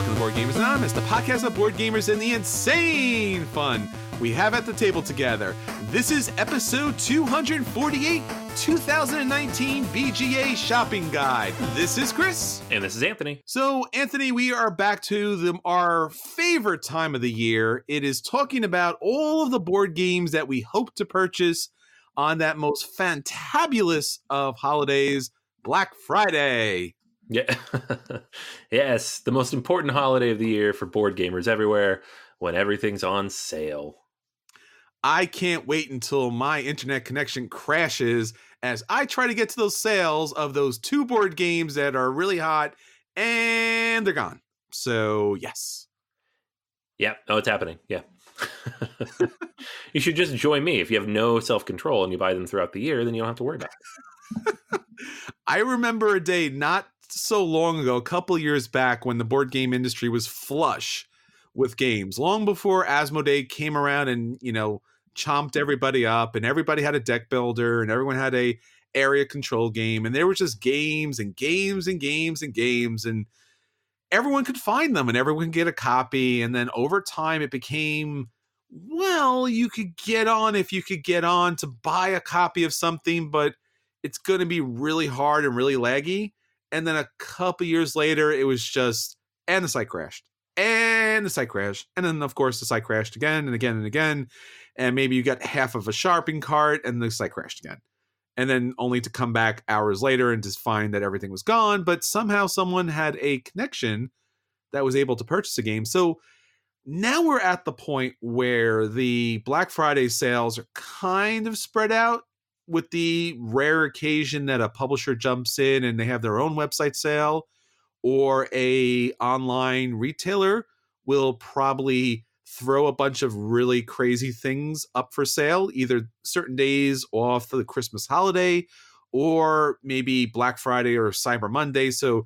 Welcome to Board Gamers Anonymous, the podcast of board gamers and the insane fun we have at the table together. This is episode 248, 2019 BGA Shopping Guide. This is Chris. And this is Anthony. So, Anthony, we are back to our favorite time of the year. It is talking about all of the board games that we hope to purchase on that most fantabulous of holidays, Black Friday. Yeah. Yes, the most important holiday of the year for board gamers everywhere, when everything's on sale. I can't wait until my internet connection crashes as I try to get to those sales of those two board games that are really hot and they're gone. So, yes. Yeah, no, it's happening. Yeah. You should just join me. If you have no self-control and you buy them throughout the year, then you don't have to worry about it. I remember a day not so long ago, a couple years back, when the board game industry was flush with games, long before Asmodee came around and, chomped everybody up, and everybody had a deck builder and everyone had a area control game, and there were just games and games and games and games, and everyone could find them and everyone could get a copy. And then over time it became, well, you could get on if you could get on to buy a copy of something, but it's going to be really hard and really laggy. And then a couple years later, it was just, and the site crashed, and the site crashed. And then, of course, the site crashed again and again and again. And maybe you got half of a shopping cart and the site crashed again. And then only to come back hours later and just find that everything was gone. But somehow someone had a connection that was able to purchase a game. So now we're at the point where the Black Friday sales are kind of spread out, with the rare occasion that a publisher jumps in and they have their own website sale, or a online retailer will probably throw a bunch of really crazy things up for sale, either certain days off for the Christmas holiday, or maybe Black Friday or Cyber Monday. So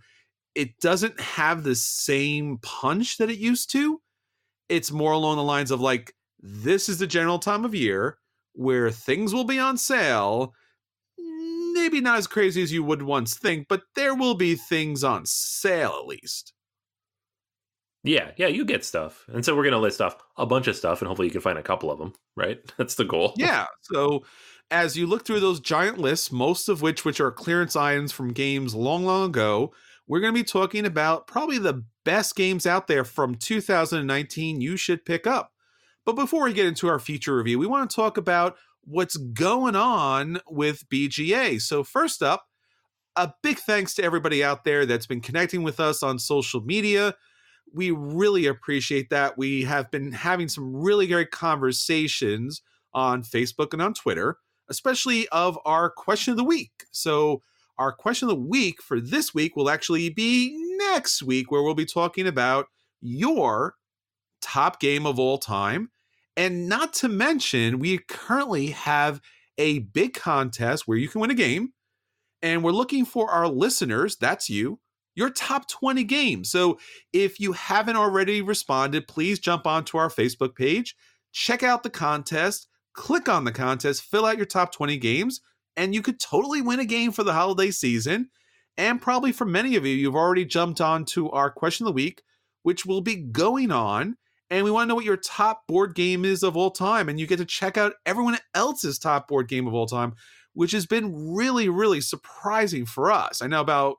it doesn't have the same punch that it used to. It's more along the lines of like, this is the general time of year where things will be on sale. Maybe not as crazy as you would once think, but there will be things on sale at least. Yeah, you get stuff. And so we're going to list off a bunch of stuff, and hopefully you can find a couple of them, right? That's the goal. Yeah, so as you look through those giant lists, most of which are clearance items from games long, long ago, we're going to be talking about probably the best games out there from 2019 you should pick up. But before we get into our feature review, we want to talk about what's going on with BGA. So first up, a big thanks to everybody out there that's been connecting with us on social media. We really appreciate that. We have been having some really great conversations on Facebook and on Twitter, especially of our question of the week. So our question of the week for this week will actually be next week, where we'll be talking about your top game of all time. And not to mention, we currently have a big contest where you can win a game. And we're looking for our listeners, that's you, your top 20 games. So if you haven't already responded, please jump onto our Facebook page, check out the contest, click on the contest, fill out your top 20 games, and you could totally win a game for the holiday season. And probably for many of you, you've already jumped on to our question of the week, which will be going on. And we want to know what your top board game is of all time. And you get to check out everyone else's top board game of all time, which has been really, really surprising for us. I know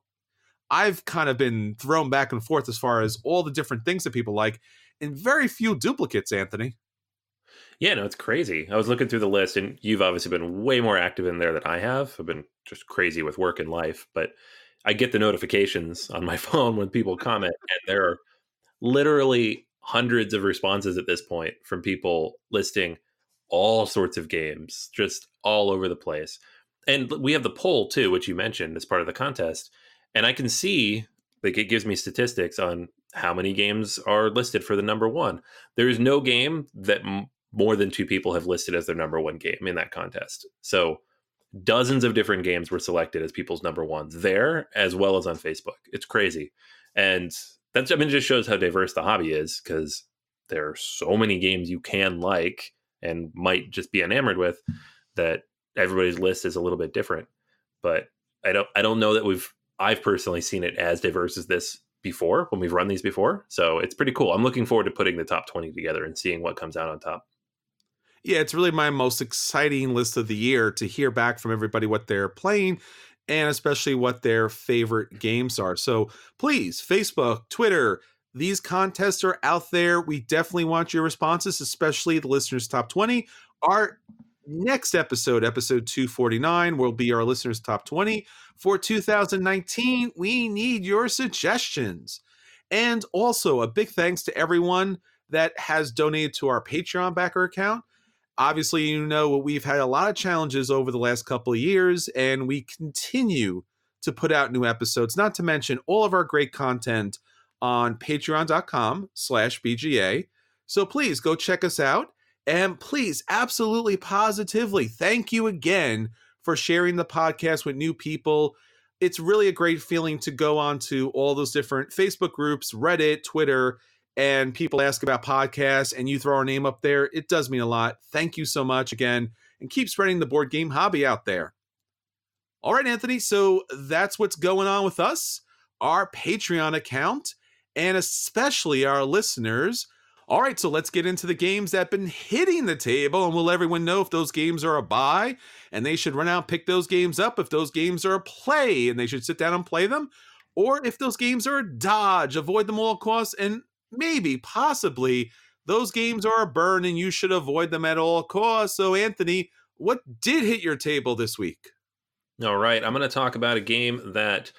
I've kind of been thrown back and forth as far as all the different things that people like, and very few duplicates, Anthony. Yeah, no, it's crazy. I was looking through the list, and you've obviously been way more active in there than I have. I've been just crazy with work and life, but I get the notifications on my phone when people comment, and there are literally hundreds of responses at this point from people listing all sorts of games, just all over the place. And we have the poll too, which you mentioned as part of the contest. And I can see, like, it gives me statistics on how many games are listed for the number one. There is no game that more than two people have listed as their number one game in that contest. So dozens of different games were selected as people's number ones there, as well as on Facebook. It's crazy. And that's, it just shows how diverse the hobby is, because there are so many games you can like and might just be enamored with, that everybody's list is a little bit different. But I don't know that I've personally seen it as diverse as this before when we've run these before. So it's pretty cool. I'm looking forward to putting the top 20 together and seeing what comes out on top. Yeah, it's really my most exciting list of the year to hear back from everybody what they're playing and especially what their favorite games are. So please, Facebook, Twitter, these contests are out there. We definitely want your responses, especially the listeners' top 20. Our next episode, episode 249, will be our listeners' top 20. For 2019, we need your suggestions. And also, a big thanks to everyone that has donated to our Patreon backer account. Obviously, you know, we've had a lot of challenges over the last couple of years, and we continue to put out new episodes, not to mention all of our great content on patreon.com/BGA. So please go check us out. And please, absolutely positively, thank you again for sharing the podcast with new people. It's really a great feeling to go on to all those different Facebook groups, Reddit, Twitter, and people ask about podcasts and you throw our name up there. It does mean a lot. Thank you so much again, and keep spreading the board game hobby out there. All right, Anthony, so that's what's going on with us, our Patreon account, and especially our listeners. All right, so let's get into the games that have been hitting the table, and we'll let everyone know if those games are a buy, and they should run out and pick those games up, if those games are a play, and they should sit down and play them, or if those games are a dodge, avoid them all costs, and maybe, possibly, those games are a burn and you should avoid them at all costs. So, Anthony, what did hit your table this week? All right, I'm going to talk about a game that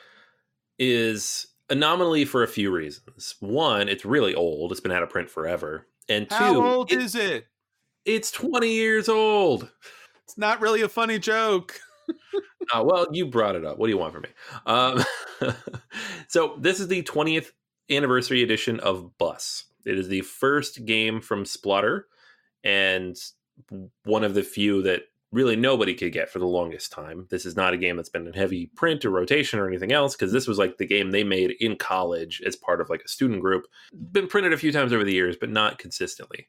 is anomaly for a few reasons. One, it's really old. It's been out of print forever. And two, how old is it? It's 20 years old. It's not really a funny joke. Well, you brought it up. What do you want from me? So this is the 20th anniversary edition of Bus. It is the first game from Splotter, and one of the few that really nobody could get for the longest time. This is not a game that's been in heavy print or rotation or anything else, because this was like the game they made in college as part of like a student group. Been printed a few times over the years, but not consistently.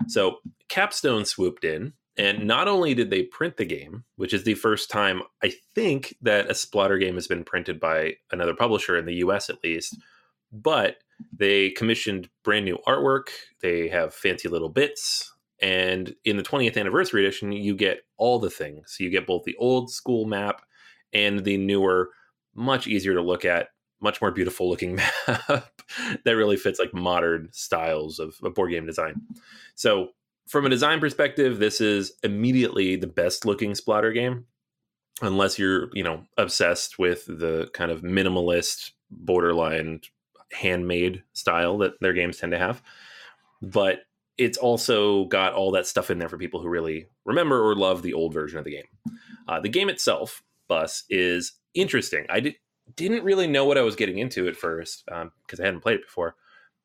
So Capstone swooped in, and not only did they print the game, which is the first time I think that a Splotter game has been printed by another publisher in the US at least, but they commissioned brand new artwork. They have fancy little bits. And in the 20th anniversary edition, you get all the things. You get both the old school map and the newer, much easier to look at, much more beautiful looking map that really fits like modern styles of board game design. So from a design perspective, this is immediately the best looking Splotter game, unless you're, obsessed with the kind of minimalist, borderline handmade style that their games tend to have. But it's also got all that stuff in there for people who really remember or love the old version of the game. The game itself, Bus, is interesting. I didn't really know what I was getting into at first because I hadn't played it before.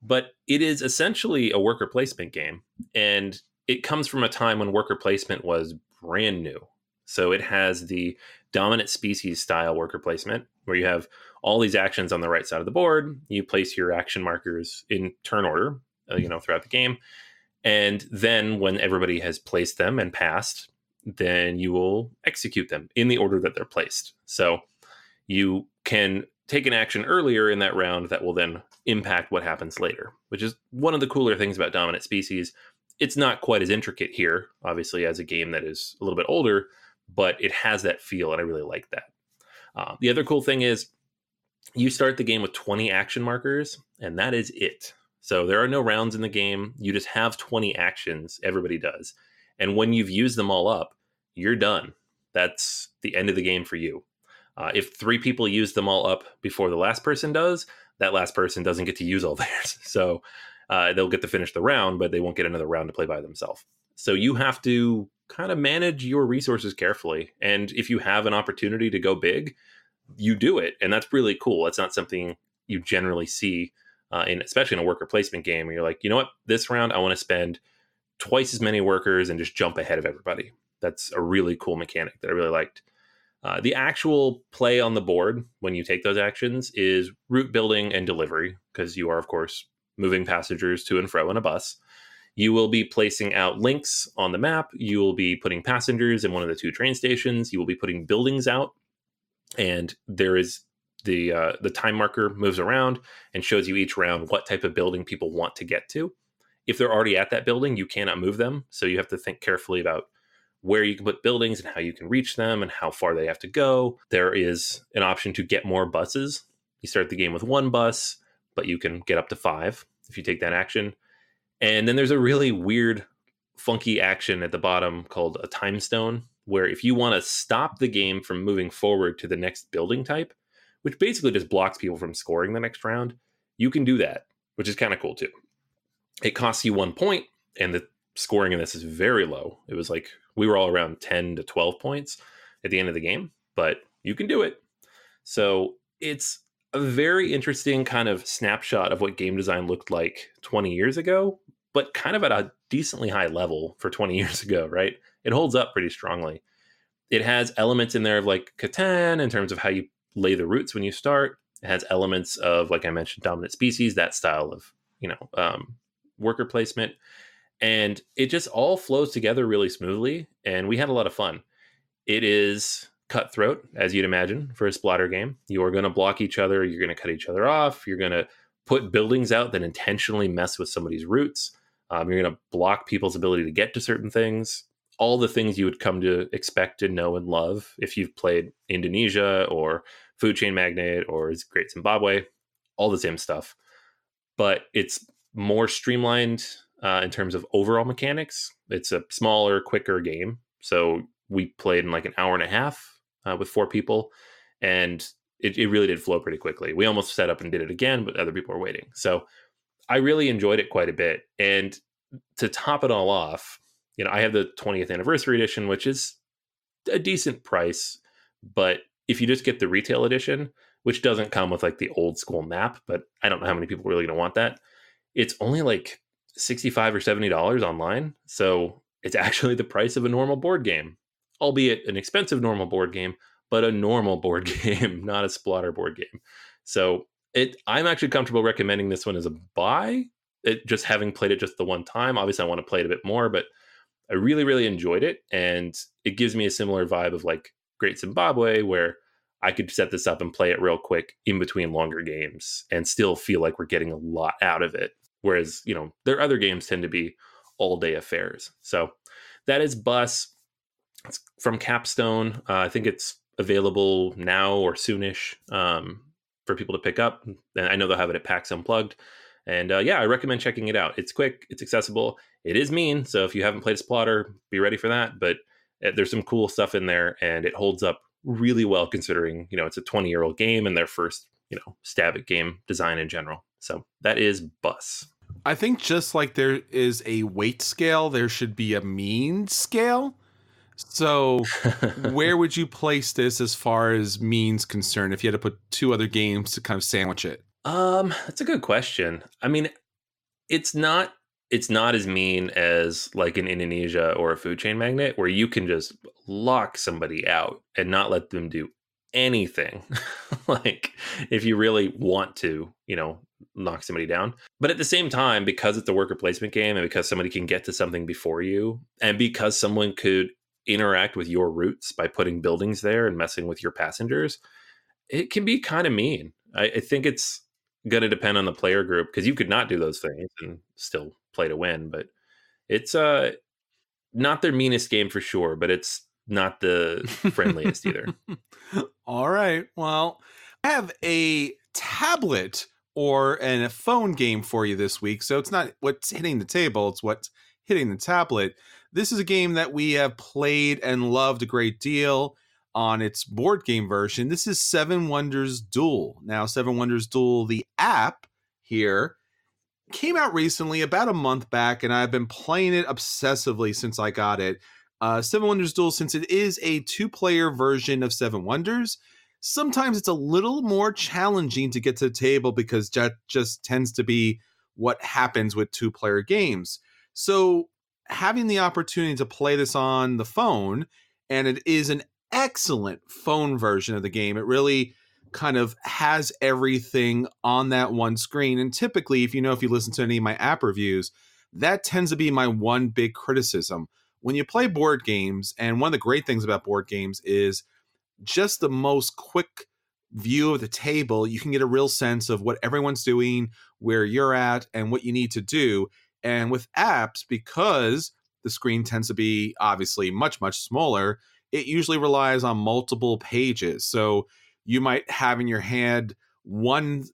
But it is essentially a worker placement game. And it comes from a time when worker placement was brand new. So it has the dominant species style worker placement, where you have all these actions on the right side of the board. You place your action markers in turn order, throughout the game. And then when everybody has placed them and passed, then you will execute them in the order that they're placed. So you can take an action earlier in that round that will then impact what happens later, which is one of the cooler things about dominant species. It's not quite as intricate here, obviously, as a game that is a little bit older, but it has that feel, and I really like that. The other cool thing is you start the game with 20 action markers, and that is it. So there are no rounds in the game. You just have 20 actions. Everybody does. And when you've used them all up, you're done. That's the end of the game for you. If 3 people use them all up before the last person does, that last person doesn't get to use all theirs. So they'll get to finish the round, but they won't get another round to play by themselves. So you have to kind of manage your resources carefully. And if you have an opportunity to go big, you do it. And that's really cool. That's not something you generally see, especially in a worker placement game, where you're like, you know what, this round I want to spend twice as many workers and just jump ahead of everybody. That's a really cool mechanic that I really liked. The actual play on the board when you take those actions is route building and delivery, because you are, of course, moving passengers to and fro in a bus. You will be placing out links on the map. You will be putting passengers in one of the 2 train stations. You will be putting buildings out. And there is The time marker moves around and shows you each round what type of building people want to get to. If they're already at that building, you cannot move them. So you have to think carefully about where you can put buildings and how you can reach them and how far they have to go. There is an option to get more buses. You start the game with 1 bus, but you can get up to 5 if you take that action. And then there's a really weird, funky action at the bottom called a time stone, where if you want to stop the game from moving forward to the next building type, which basically just blocks people from scoring the next round, you can do that, which is kind of cool too. It costs you 1 point, and the scoring in this is very low. It was like we were all around 10 to 12 points at the end of the game, but you can do it. So it's a very interesting kind of snapshot of what game design looked like 20 years ago, but kind of at a decently high level for 20 years ago, right? It holds up pretty strongly. It has elements in there of like Catan in terms of how you lay the routes when you start. It has elements of, like I mentioned, dominant species, that style of, worker placement. And it just all flows together really smoothly. And we had a lot of fun. It is cutthroat, as you'd imagine, for a Splotter game. You are going to block each other. You're going to cut each other off. You're going to put buildings out that intentionally mess with somebody's routes. You're going to block people's ability to get to certain things. All the things you would come to expect and know and love if you've played Indonesia or Food Chain Magnate or Great Zimbabwe, all the same stuff. But it's more streamlined in terms of overall mechanics. It's a smaller, quicker game. So we played in like an hour and a half with 4 people, and it really did flow pretty quickly. We almost set up and did it again, but other people were waiting. So I really enjoyed it quite a bit. And to top it all off, I have the 20th anniversary edition, which is a decent price. But if you just get the retail edition, which doesn't come with like the old school map, but I don't know how many people are really going to want that, it's only like $65 or $70 online. So it's actually the price of a normal board game, albeit an expensive normal board game, but a normal board game, not a Splotter board game. So I'm actually comfortable recommending this one as a buy. Just having played it just the one time. Obviously, I want to play it a bit more, but I really, really enjoyed it. And it gives me a similar vibe of like Great Zimbabwe, where I could set this up and play it real quick in between longer games and still feel like we're getting a lot out of it. Whereas, their other games tend to be all day affairs. So that is Bus. It's from Capstone. I think it's available now or soonish for people to pick up. And I know they'll have it at PAX Unplugged. And I recommend checking it out. It's quick, it's accessible. It is mean. So if you haven't played a Splotter, be ready for that. But there's some cool stuff in there, and it holds up really well considering, it's a 20-year-old game and their first, stab at game design in general. So that is Bus. I think just like there is a weight scale, there should be a mean scale. So where would you place this as far as means concerned if you had to put 2 other games to kind of sandwich it? That's a good question. I mean, it's not as mean as like an Indonesia or a Food Chain Magnate, where you can just lock somebody out and not let them do anything. Like if you really want to, knock somebody down. But at the same time, because it's a worker placement game and because somebody can get to something before you, and because someone could interact with your routes by putting buildings there and messing with your passengers, it can be kind of mean. I think it's going to depend on the player group, because you could not do those things and still play to win. But it's not their meanest game for sure, but it's not the friendliest either. All right. Well, I have a tablet or a phone game for you this week. So it's not what's hitting the table, it's what's hitting the tablet. This is a game that we have played and loved a great deal on its board game version. This is 7 Wonders Duel. Now, 7 Wonders Duel, the app here, came out recently, about a month back, and I've been playing it obsessively since I got it. 7 Wonders Duel, since it is a 2-player version of 7 Wonders, sometimes it's a little more challenging to get to the table because that just tends to be what happens with 2-player games. So having the opportunity to play this on the phone, and it is an excellent phone version of the game. It really kind of has everything on that one screen. And typically, if you listen to any of my app reviews, that tends to be my one big criticism. When you play board games, and one of the great things about board games is just the most quick view of the table, you can get a real sense of what everyone's doing, where you're at, and what you need to do. And with apps, because the screen tends to be obviously much, much smaller, it usually relies on multiple pages. So you might have in your hand one,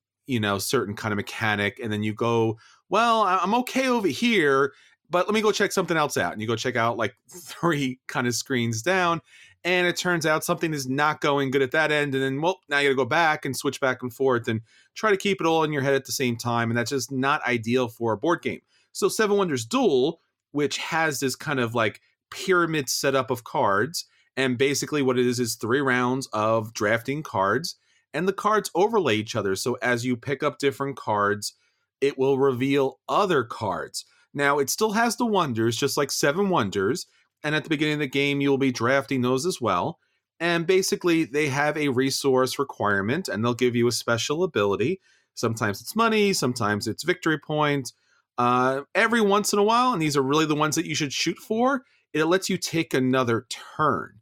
certain kind of mechanic, and then you go, well, I'm okay over here, but let me go check something else out. And you go check out like 3 kind of screens down, and it turns out something is not going good at that end. And then, well, now you got to go back and switch back and forth and try to keep it all in your head at the same time. And that's just not ideal for a board game. So Seven Wonders Duel, which has this kind of like pyramid setup of cards, and basically what it is 3 rounds of drafting cards, and the cards overlay each other. So as you pick up different cards, it will reveal other cards. Now, it still has the wonders, just like Seven Wonders, and at the beginning of the game, you will be drafting those as well. And basically, they have a resource requirement, and they'll give you a special ability. Sometimes it's money, sometimes it's victory points. Every once in a while, and these are really the ones that you should shoot for, it lets you take another turn.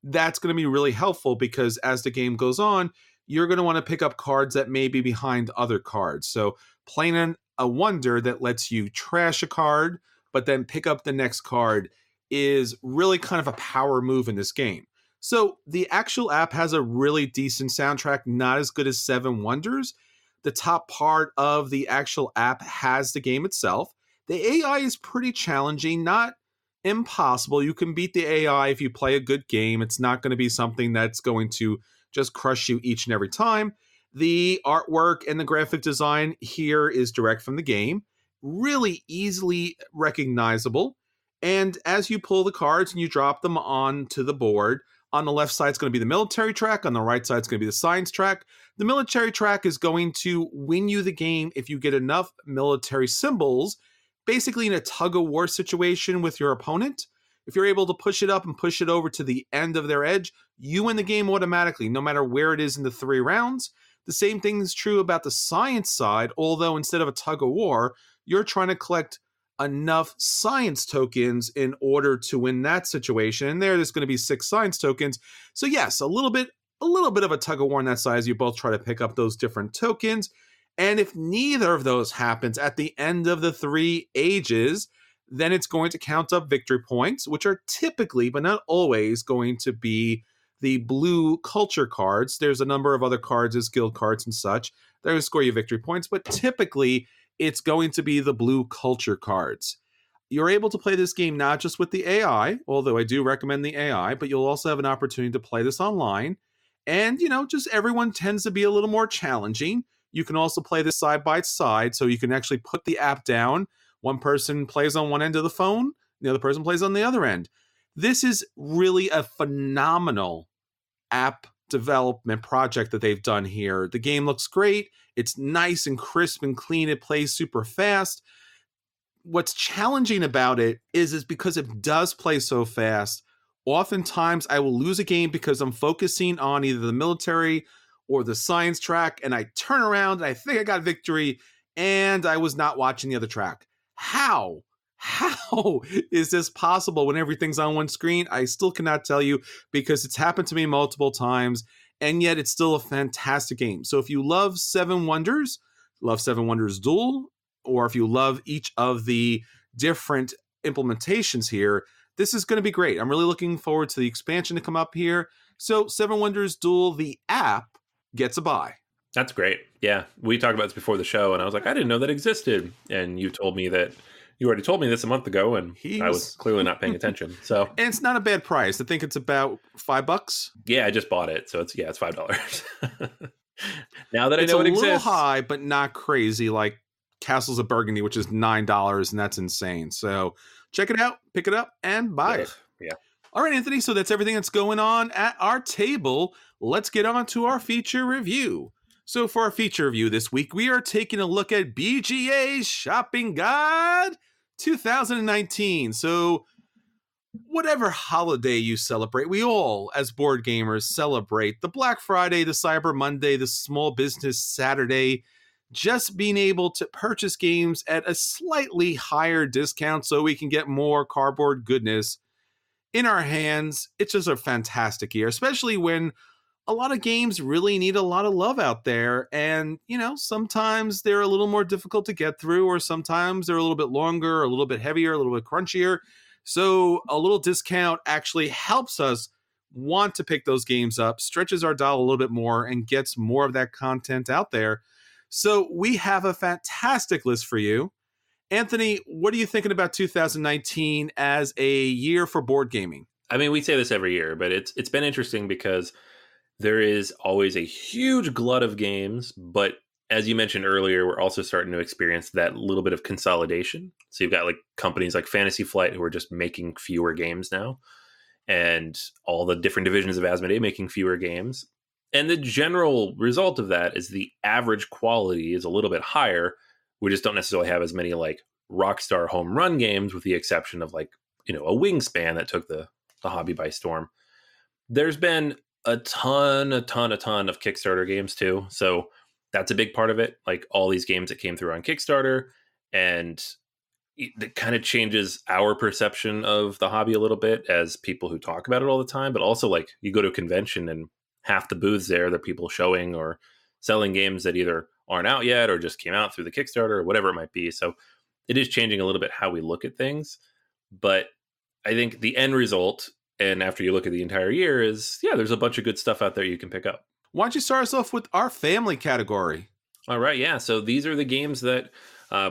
That's going to be really helpful because as the game goes on, you're going to want to pick up cards that may be behind other cards. So playing a wonder that lets you trash a card, but then pick up the next card is really kind of a power move in this game. So the actual app has a really decent soundtrack, not as good as Seven Wonders. The top part of the actual app has the game itself. The AI is pretty challenging, not impossible. You can beat the AI if you play a good game. It's not going to be something that's going to just crush you each and every time. The artwork and the graphic design here is direct from the game, really easily recognizable. And as you pull the cards and you drop them onto the board, on the left side is going to be the military track. On the right side is going to be the science track. The military track is going to win you the game if you get enough military symbols, basically in a tug-of-war situation with your opponent. If you're able to push it up and push it over to the end of their edge, you win the game automatically, no matter where it is in the 3 rounds. The same thing is true about the science side, although instead of a tug-of-war, you're trying to collect enough science tokens in order to win that situation. And there's going to be 6 science tokens. So yes, a little bit of a tug-of-war on that side as you both try to pick up those different tokens. And if neither of those happens at the end of the 3 ages, then it's going to count up victory points, which are typically, but not always, going to be the blue culture cards. There's a number of other cards as guild cards and such. They'll score you victory points, but typically it's going to be the blue culture cards. You're able to play this game not just with the AI, although I do recommend the AI, but you'll also have an opportunity to play this online. And, just everyone tends to be a little more challenging. You can also play this side by side, so you can actually put the app down. One person plays on one end of the phone, the other person plays on the other end. This is really a phenomenal app development project that they've done here. The game looks great. It's nice and crisp and clean. It plays super fast. What's challenging about it is because it does play so fast, oftentimes I will lose a game because I'm focusing on either the military or the science track, and I turn around and I think I got victory, and I was not watching the other track. How is this possible when everything's on one screen? I still cannot tell you, because it's happened to me multiple times, and yet it's still a fantastic game. So if you love Seven Wonders Duel, or if you love each of the different implementations here, this is going to be great. I'm really looking forward to the expansion to come up here. So Seven Wonders Duel, the app, gets a buy. That's great. Yeah. We talked about this before the show, and I was like, I didn't know that existed. And you already told me this a month ago, and I was clearly not paying attention. So, and it's not a bad price. I think it's about $5. Yeah, I just bought it. So it's $5. Now that I it's know it exists. It's a little high, but not crazy like Castles of Burgundy, which is $9, and that's insane. So check it out, pick it up, and buy it. Yeah. All right, Anthony, so that's everything that's going on at our table. Let's get on to our feature review. So for our feature review this week, we are taking a look at BGA's Shopping Guide 2019. So whatever holiday you celebrate, we all, as board gamers, celebrate the Black Friday, the Cyber Monday, the Small Business Saturday, just being able to purchase games at a slightly higher discount so we can get more cardboard goodness in our hands. It's just a fantastic year, especially when a lot of games really need a lot of love out there. And, sometimes they're a little more difficult to get through, or sometimes they're a little bit longer, a little bit heavier, a little bit crunchier. So a little discount actually helps us want to pick those games up, stretches our dial a little bit more, and gets more of that content out there. So we have a fantastic list for you. Anthony, what are you thinking about 2019 as a year for board gaming? I mean, we say this every year, but it's been interesting because there is always a huge glut of games, but as you mentioned earlier, we're also starting to experience that little bit of consolidation. So you've got like companies like Fantasy Flight who are just making fewer games now, and all the different divisions of Asmodee making fewer games. And the general result of that is the average quality is a little bit higher. We just don't necessarily have as many like Rockstar home run games, with the exception of like, a Wingspan that took the hobby by storm. There's been a ton of Kickstarter games too. So that's a big part of it. Like all these games that came through on Kickstarter, and it kind of changes our perception of the hobby a little bit as people who talk about it all the time. But also, like, you go to a convention and half the booths there, they're people showing or selling games that either aren't out yet or just came out through the Kickstarter or whatever it might be. So it is changing a little bit how we look at things. But I think the end result, and after you look at the entire year, is, yeah, there's a bunch of good stuff out there you can pick up. Why don't you start us off with our family category? All right, yeah. So these are the games that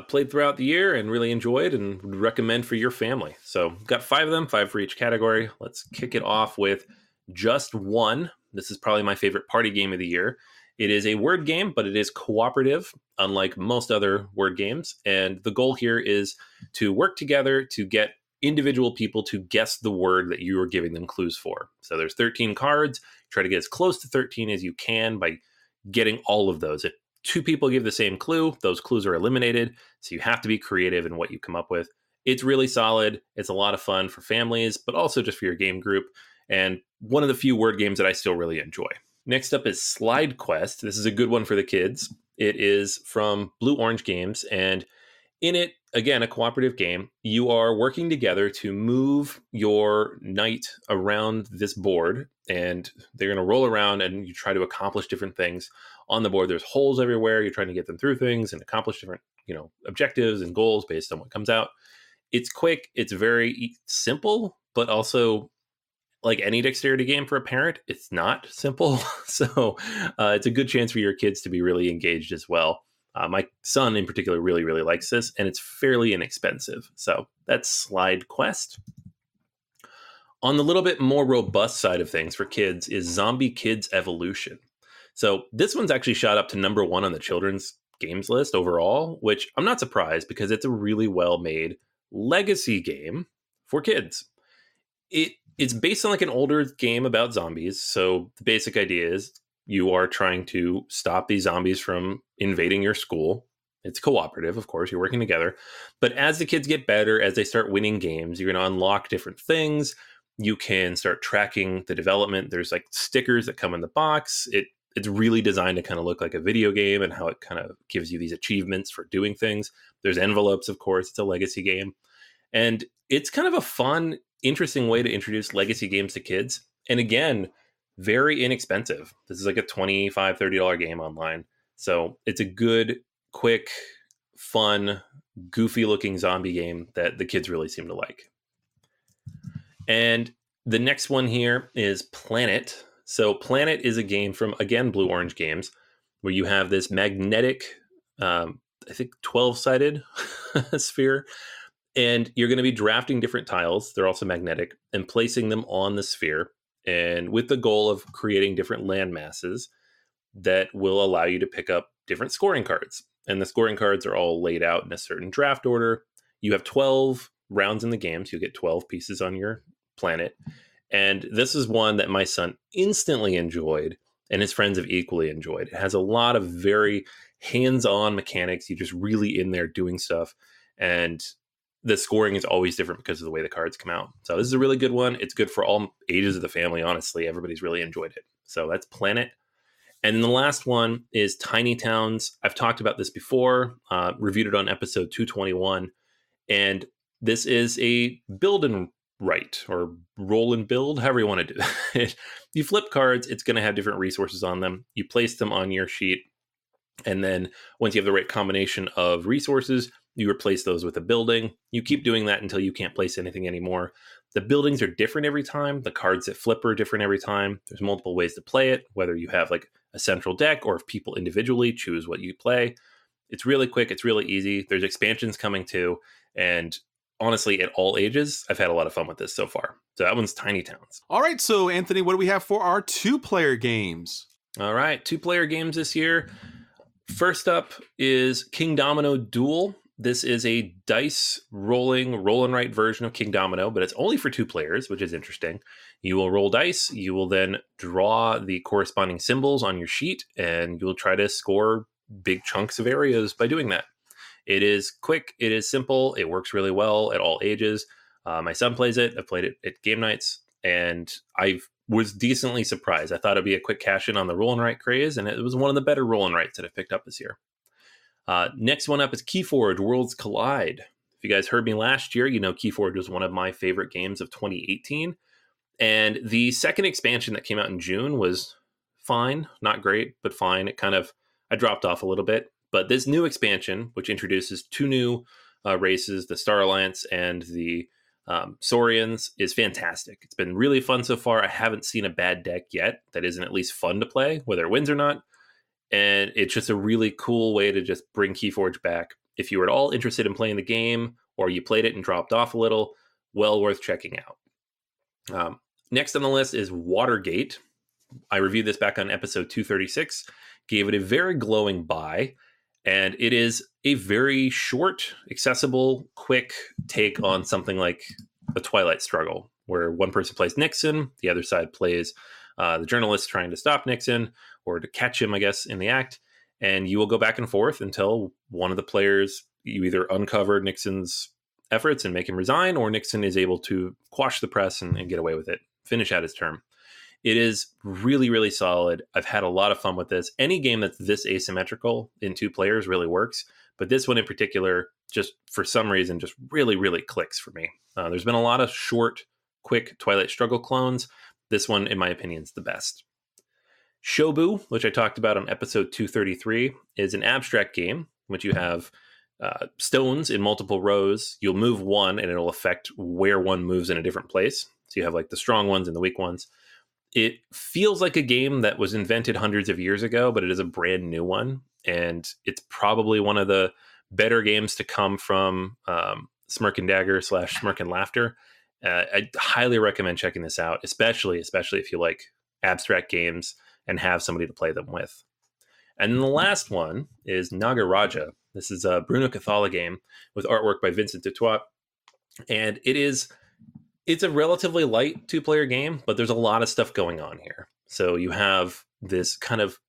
played throughout the year and really enjoyed and would recommend for your family. So got 5 of them, 5 for each category. Let's kick it off with Just One. This is probably my favorite party game of the year. It is a word game, but it is cooperative, unlike most other word games. And the goal here is to work together to get individual people to guess the word that you are giving them clues for. So there's 13 cards. Try to get as close to 13 as you can by getting all of those. If 2 people give the same clue, those clues are eliminated. So you have to be creative in what you come up with. It's really solid. It's a lot of fun for families, but also just for your game group. And one of the few word games that I still really enjoy. Next up is Slide Quest. This is a good one for the kids. It is from Blue Orange Games, and in it, again, a cooperative game, you are working together to move your knight around this board, and they're going to roll around and you try to accomplish different things on the board. There's holes everywhere. You're trying to get them through things and accomplish different, objectives and goals based on what comes out. It's quick. It's very simple, but also, like any dexterity game for a parent, it's not simple. So it's a good chance for your kids to be really engaged as well. My son in particular really, really likes this, and it's fairly inexpensive. So that's Slide Quest. On the little bit more robust side of things for kids is Zombie Kids Evolution. So this one's actually shot up to number 1 on the children's games list overall, which I'm not surprised because it's a really well-made legacy game for kids. It's based on like an older game about zombies. So the basic idea is you are trying to stop these zombies from invading your school. It's cooperative, of course, you're working together. But as the kids get better, as they start winning games, you're going to unlock different things. You can start tracking the development. There's like stickers that come in the box. It's really designed to kind of look like a video game, and how it kind of gives you these achievements for doing things. There's envelopes, of course. It's a legacy game. And it's kind of a fun, interesting way to introduce legacy games to kids. And again, very inexpensive. This is like a $25, $30 game online. So it's a good, quick, fun, goofy looking zombie game that the kids really seem to like. And the next one here is Planet. So Planet is a game from, again, Blue Orange Games, where you have this magnetic, I think 12-sided sphere. And you're going to be drafting different tiles. They're also magnetic, and placing them on the sphere, and with the goal of creating different land masses that will allow you to pick up different scoring cards. And the scoring cards are all laid out in a certain draft order. You have 12 rounds in the game, so you get 12 pieces on your planet. And this is one that my son instantly enjoyed, and his friends have equally enjoyed. It has a lot of very hands-on mechanics. You're just really in there doing stuff. And the scoring is always different because of the way the cards come out. So this is a really good one. It's good for all ages of the family, honestly. Everybody's really enjoyed it. So that's Planet. And the last one is Tiny Towns. I've talked about this before, reviewed it on episode 221. And this is a build and right, or roll and build, however you want to do it. You flip cards, it's going to have different resources on them. You place them on your sheet, and then once you have the right combination of resources, you replace those with a building. You keep doing that until you can't place anything anymore. The buildings are different every time. The cards that flip are different every time. There's multiple ways to play it, whether you have like a central deck or if people individually choose what you play. It's really quick. It's really easy. There's expansions coming too. And honestly, at all ages, I've had a lot of fun with this so far. So that one's Tiny Towns. All right. So, Anthony, what do we have for our 2-player games? All right. 2-player games this year. First up is King Domino Duel. This is a dice rolling, roll and write version of King Domino, but it's only for 2 players, which is interesting. You will roll dice. You will then draw the corresponding symbols on your sheet, and you will try to score big chunks of areas by doing that. It is quick. It is simple. It works really well at all ages. My son plays it. I've played it at game nights, and I was decently surprised. I thought it'd be a quick cash in on the roll and write craze, and it was one of the better roll and writes that I've picked up this year. Next one up is Keyforge Worlds Collide. If you guys heard me last year, you know Keyforge was one of my favorite games of 2018. And the second expansion that came out in June was fine, not great, but fine. I dropped off a little bit. But this new expansion, which introduces 2 new races, the Star Alliance and the Saurians, is fantastic. It's been really fun so far. I haven't seen a bad deck yet that isn't at least fun to play, whether it wins or not. And it's just a really cool way to just bring Keyforge back. If you were at all interested in playing the game, or you played it and dropped off a little, well worth checking out. Next on the list is Watergate. I reviewed this back on episode 236, gave it a very glowing buy, and it is a very short, accessible, quick take on something like the Twilight Struggle, where one person plays Nixon, the other side plays the journalist trying to stop Nixon, or to catch him, I guess, in the act. And you will go back and forth until one of the players, you either uncover Nixon's efforts and make him resign, or Nixon is able to quash the press and get away with it, finish out his term. It is really, really solid. I've had a lot of fun with this. Any game that's this asymmetrical in 2 players really works, but this one in particular, just for some reason, just really, really clicks for me. There's been a lot of short, quick Twilight Struggle clones. This one, in my opinion, is the best. Shobu, which I talked about on episode 233, is an abstract game in which you have stones in multiple rows. You'll move one, and it'll affect where one moves in a different place. So you have like the strong ones and the weak ones. It feels like a game that was invented hundreds of years ago, but it is a brand new one. And it's probably one of the better games to come from Smirk and Dagger / Smirk and Laughter. I highly recommend checking this out, especially if you like abstract games and have somebody to play them with. And then the last one is Nagaraja. This is a Bruno Cathala game with artwork by Vincent Dutoit. And it's a relatively light 2-player game, but there's a lot of stuff going on here. So you have this kind of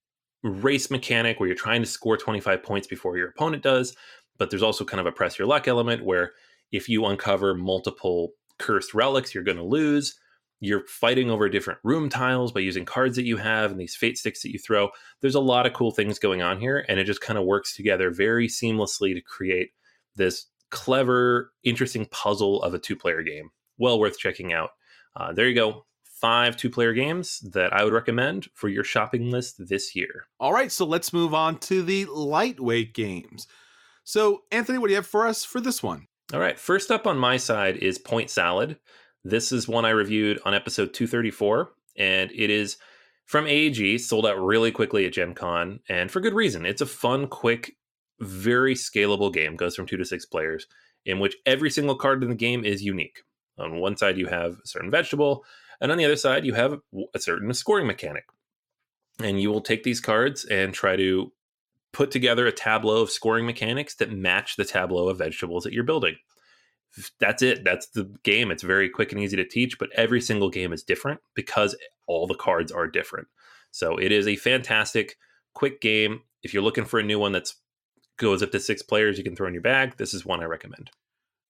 race mechanic where you're trying to score 25 points before your opponent does, but there's also kind of a press your luck element where if you uncover multiple cursed relics, you're going to lose. You're fighting over different room tiles by using cards that you have and these fate sticks that you throw. There's a lot of cool things going on here, and it just kind of works together very seamlessly to create this clever, interesting puzzle of a 2-player game. Well worth checking out. There you go. 5 2-player games that I would recommend for your shopping list this year. All right, so let's move on to the lightweight games. So, Anthony, what do you have for us for this one? All right, first up on my side is Point Salad. This is one I reviewed on episode 234, and it is from AEG, sold out really quickly at Gen Con, and for good reason. It's a fun, quick, very scalable game. Goes from 2 to 6 players, in which every single card in the game is unique. On one side, you have a certain vegetable, and on the other side, you have a certain scoring mechanic. And you will take these cards and try to put together a tableau of scoring mechanics that match the tableau of vegetables that you're building. That's it. That's the game. It's very quick and easy to teach, but every single game is different because all the cards are different. So it is a fantastic, quick game. If you're looking for a new one that goes up to 6 players, you can throw in your bag. This is one I recommend.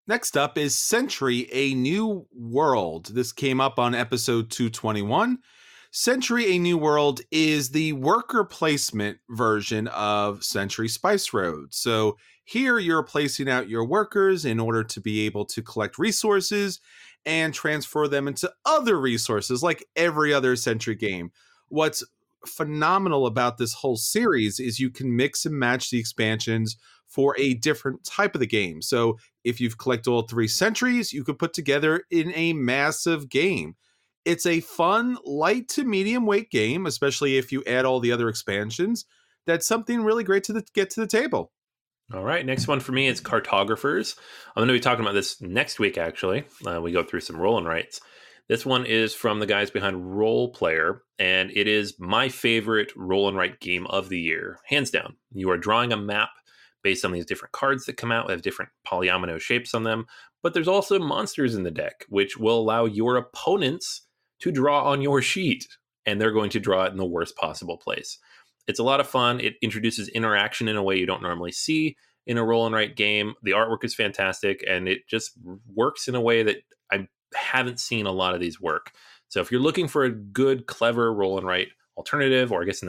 Next up is Century, A New World. This came up on episode 221. Century, A New World is the worker placement version of Century Spice Road. So here you're placing out your workers in order to be able to collect resources and transfer them into other resources like every other Century game. What's phenomenal about this whole series is you can mix and match the expansions for a different type of the game. So if you've collected all 3 centuries, you could put together in a massive game. It's a fun, light to medium weight game, especially if you add all the other expansions. That's something really great to get to the table. All right, next one for me is Cartographers. I'm going to be talking about this next week, actually. We go through some roll and writes. This one is from the guys behind Roll Player, and it is my favorite roll and write game of the year, hands down. You are drawing a map based on these different cards that come out, have different polyomino shapes on them, but there's also monsters in the deck, which will allow your opponents to draw on your sheet, and they're going to draw it in the worst possible place. It's a lot of fun. It introduces interaction in a way you don't normally see in a roll and write game. The artwork is fantastic, and it just works in a way that I haven't seen a lot of these work. So if you're looking for a good, clever roll and write alternative, or I guess in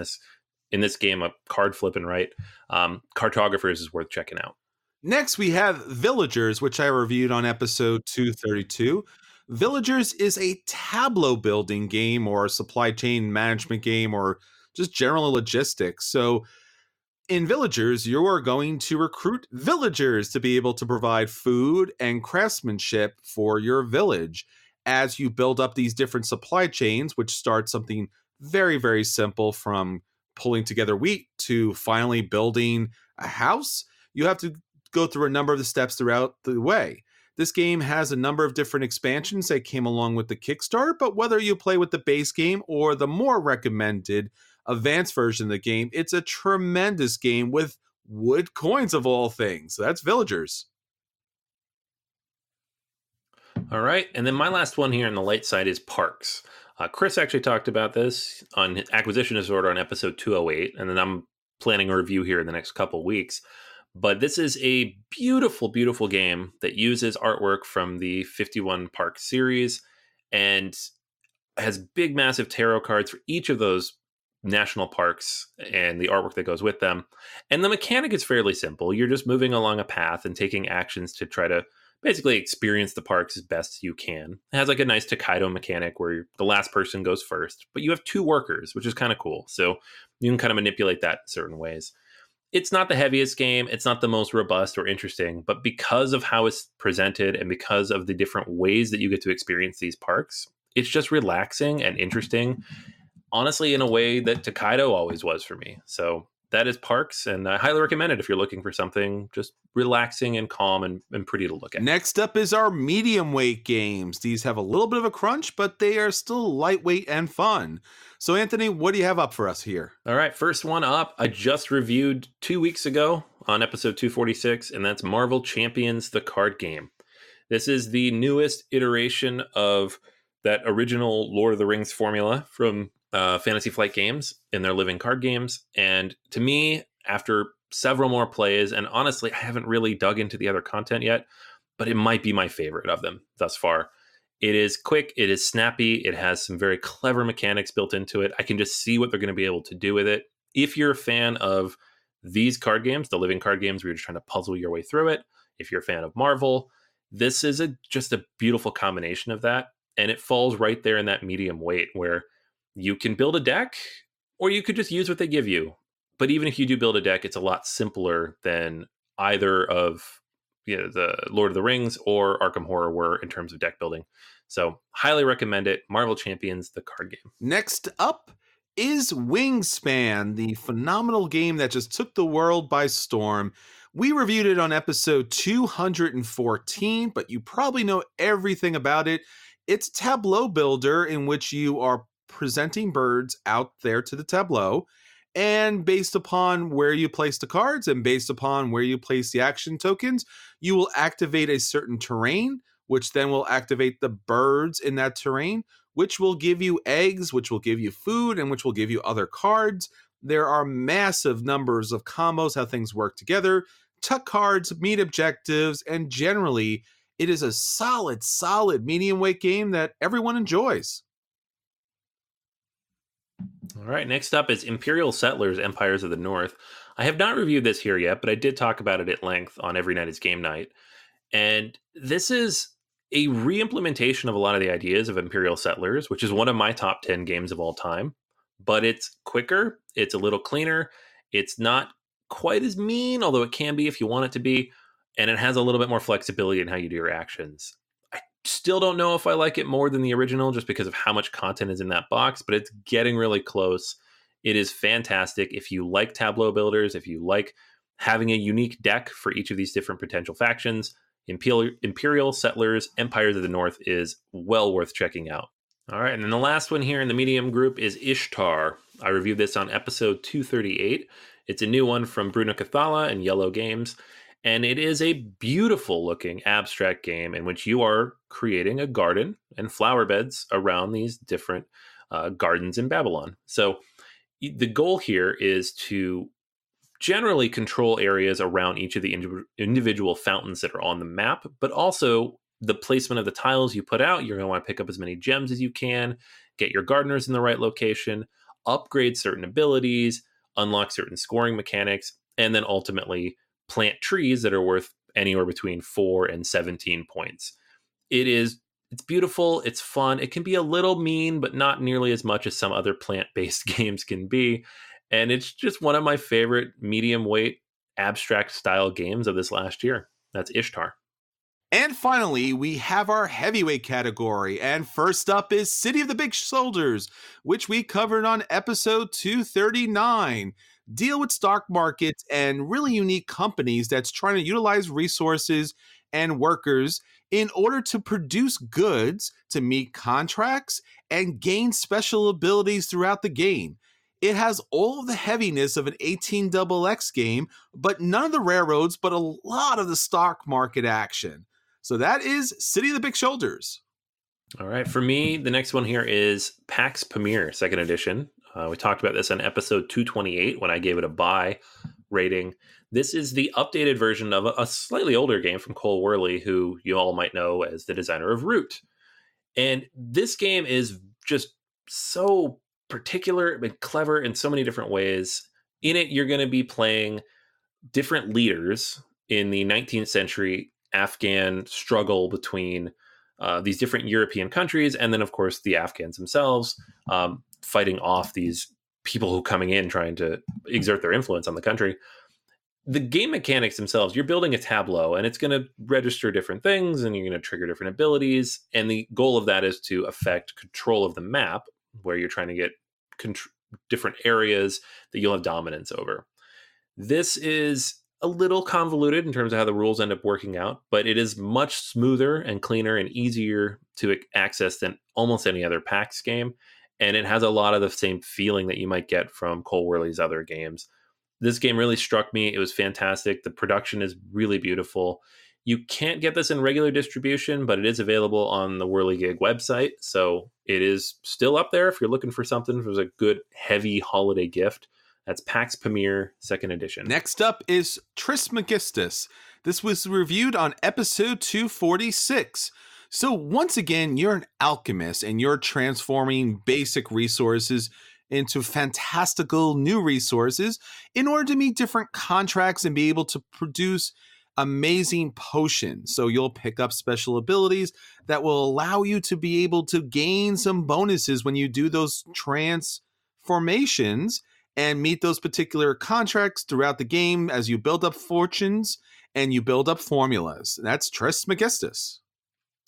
this game, a card flip and write, Cartographers is worth checking out. Next, we have Villagers, which I reviewed on episode 232. Villagers is a tableau building game or a supply chain management game or just general logistics. So in Villagers, you are going to recruit villagers to be able to provide food and craftsmanship for your village. As you build up these different supply chains, which start something very, very simple from pulling together wheat to finally building a house, you have to go through a number of the steps throughout the way. This game has a number of different expansions that came along with the Kickstarter, but whether you play with the base game or the more recommended advanced version of the game, it's a tremendous game with wood coins of all things. So that's Villagers. All right, and then my last one here on the light side is Parks. Chris actually talked about this on Acquisition Disorder on episode 208, and then I'm planning a review here in the next couple weeks. But this is a beautiful, beautiful game that uses artwork from the 51 Park series and has big, massive tarot cards for each of those national parks and the artwork that goes with them. And the mechanic is fairly simple. You're just moving along a path and taking actions to try to basically experience the parks as best you can. It has like a nice Takedo mechanic where the last person goes first, but you have 2 workers, which is kind of cool. So you can kind of manipulate that in certain ways. It's not the heaviest game. It's not the most robust or interesting, but because of how it's presented and because of the different ways that you get to experience these parks, it's just relaxing and interesting, honestly, in a way that Takedo always was for me. So that is Parks, and I highly recommend it if you're looking for something just relaxing and calm and pretty to look at. Next up is our medium weight games. These have a little bit of a crunch, but they are still lightweight and fun. So Anthony, what do you have up for us here? All right, first one up, I just reviewed 2 weeks ago on episode 246, and that's Marvel Champions, the card game. This is the newest iteration of that original Lord of the Rings formula from Fantasy Flight Games in their living card games. And to me, after several more plays, and honestly, I haven't really dug into the other content yet, but it might be my favorite of them thus far. It is quick, it is snappy, it has some very clever mechanics built into it. I can just see what they're going to be able to do with it. If you're a fan of these card games, the living card games where you're just trying to puzzle your way through it, if you're a fan of Marvel, this is just a beautiful combination of that. And it falls right there in that medium weight where you can build a deck or you could just use what they give you. But even if you do build a deck, it's a lot simpler than either of the Lord of the Rings or Arkham Horror were in terms of deck building. So highly recommend it. Marvel Champions, the card game. Next up is Wingspan, the phenomenal game that just took the world by storm. We reviewed it on episode 214, but you probably know everything about it. It's a tableau builder in which you are presenting birds out there to the tableau, and based upon where you place the cards and based upon where you place the action tokens, you will activate a certain terrain, which then will activate the birds in that terrain, which will give you eggs, which will give you food, and which will give you other cards. There are massive numbers of combos, how things work together, tuck cards, meet objectives, and generally it is a solid medium weight game that everyone enjoys. All right, next up is Imperial Settlers, Empires of the North. I have not reviewed this here yet, but I did talk about it at length on Every Night is Game Night. And this is a re-implementation of a lot of the ideas of Imperial Settlers, which is one of my top 10 games of all time, but it's quicker, it's a little cleaner, it's not quite as mean, although it can be if you want it to be, and it has a little bit more flexibility in how you do your actions. I still don't know if I like it more than the original just because of how much content is in that box, but it's getting really close. It is fantastic. If you like tableau builders, if you like having a unique deck for each of these different potential factions, Imperial Settlers Empires of the North is well worth checking out. All right, and then the last one here in the medium group is Ishtar. I reviewed this on episode 238. It's a new one from Bruno Cathala and Yellow Games, and it is a beautiful looking abstract game in which you are creating a garden and flower beds around these different gardens in Babylon. So the goal here is to generally control areas around each of the individual fountains that are on the map, but also the placement of the tiles you put out. You're going to want to pick up as many gems as you can, get your gardeners in the right location, upgrade certain abilities, unlock certain scoring mechanics, and then ultimately plant trees that are worth anywhere between 4 and 17 points. It's beautiful, it's fun. It can be a little mean, but not nearly as much as some other plant-based games can be. And it's just one of my favorite medium weight abstract style games of this last year. That's Ishtar. And finally, we have our heavyweight category. And first up is City of the Big Shoulders, which we covered on episode 239. Deal with stock markets and really unique companies that's trying to utilize resources and workers in order to produce goods to meet contracts and gain special abilities throughout the game. It has all of the heaviness of an 18XX game, but none of the railroads, but a lot of the stock market action. So that is City of the Big Shoulders. All right. For me, the next one here is PAX Premier, second edition. We talked about this on episode 228 when I gave it a buy rating. This is the updated version of a slightly older game from Cole Worley, who you all might know as the designer of Root. And this game is just so particular and clever in so many different ways. In it, you're going to be playing different leaders in the 19th century Afghan struggle between these different European countries, and then, of course, the Afghans themselves fighting off these people who are coming in trying to exert their influence on the country. The game mechanics themselves, you're building a tableau, and it's going to register different things, and you're going to trigger different abilities, and the goal of that is to affect control of the map, where you're trying to get different areas that you'll have dominance over. This is a little convoluted in terms of how the rules end up working out, but it is much smoother and cleaner and easier to access than almost any other PAX game. And it has a lot of the same feeling that you might get from Cole Worley's other games. This game really struck me. It was fantastic. The production is really beautiful. You can't get this in regular distribution, but it is available on the Whirligig website. So it is still up there if you're looking for something for a good, heavy holiday gift. That's PAX Premier, second edition. Next up is Trismegistus. This was reviewed on episode 246. So once again, you're an alchemist and you're transforming basic resources into fantastical new resources in order to meet different contracts and be able to produce amazing potions. So you'll pick up special abilities that will allow you to be able to gain some bonuses when you do those transformations and meet those particular contracts throughout the game as you build up fortunes and you build up formulas. That's Trismegistus.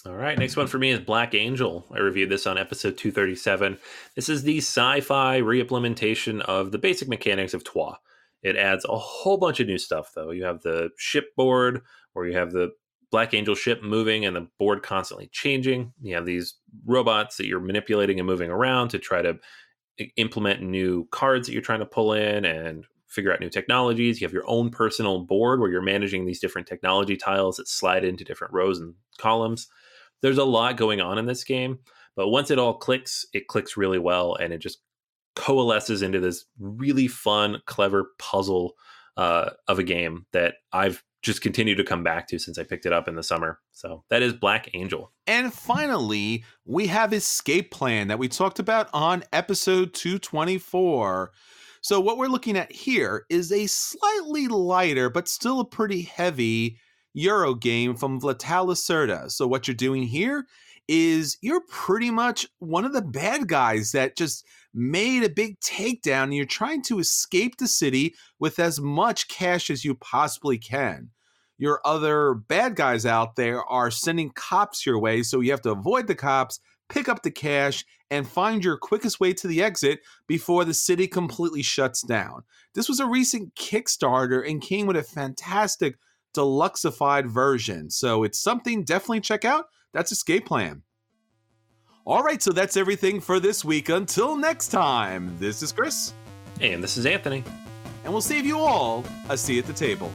All right, next one for me is Black Angel. I reviewed this on episode 237. This is the sci-fi re-implementation of the basic mechanics of Troyes. It adds a whole bunch of new stuff, though. You have the shipboard, where you have the Black Angel ship moving and the board constantly changing. You have these robots that you're manipulating and moving around to try to implement new cards that you're trying to pull in and figure out new technologies. You have your own personal board where you're managing these different technology tiles that slide into different rows and columns. There's a lot going on in this game, but once it all clicks, it clicks really well, and it just coalesces into this really fun, clever puzzle of a game that I've just continued to come back to since I picked it up in the summer. So that is Black Angel. And finally, we have Escape Plan that we talked about on episode 224. So what we're looking at here is a slightly lighter, but still a pretty heavy Euro game from Vlatal Lacerda. So what you're doing here is you're pretty much one of the bad guys that just made a big takedown, and you're trying to escape the city with as much cash as you possibly can. Your other bad guys out there are sending cops your way, so you have to avoid the cops, pick up the cash, and find your quickest way to the exit before the city completely shuts down. This was a recent Kickstarter and came with a fantastic deluxeified version, so it's something definitely check out. That's Escape Plan. All right, so that's everything for this week. Until next time, this is Chris. And this is Anthony. And we'll save you all a seat at the table.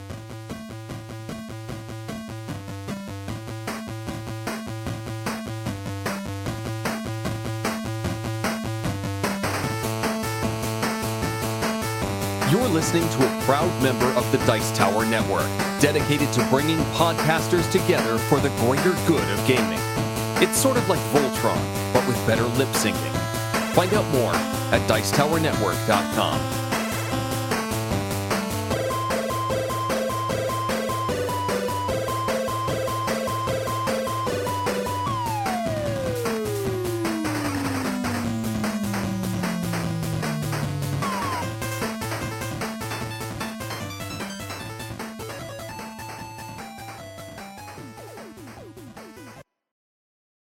You're listening to a proud member of the Dice Tower Network, dedicated to bringing podcasters together for the greater good of gaming. It's sort of like Voltron, but with better lip syncing. Find out more at dicetowernetwork.com.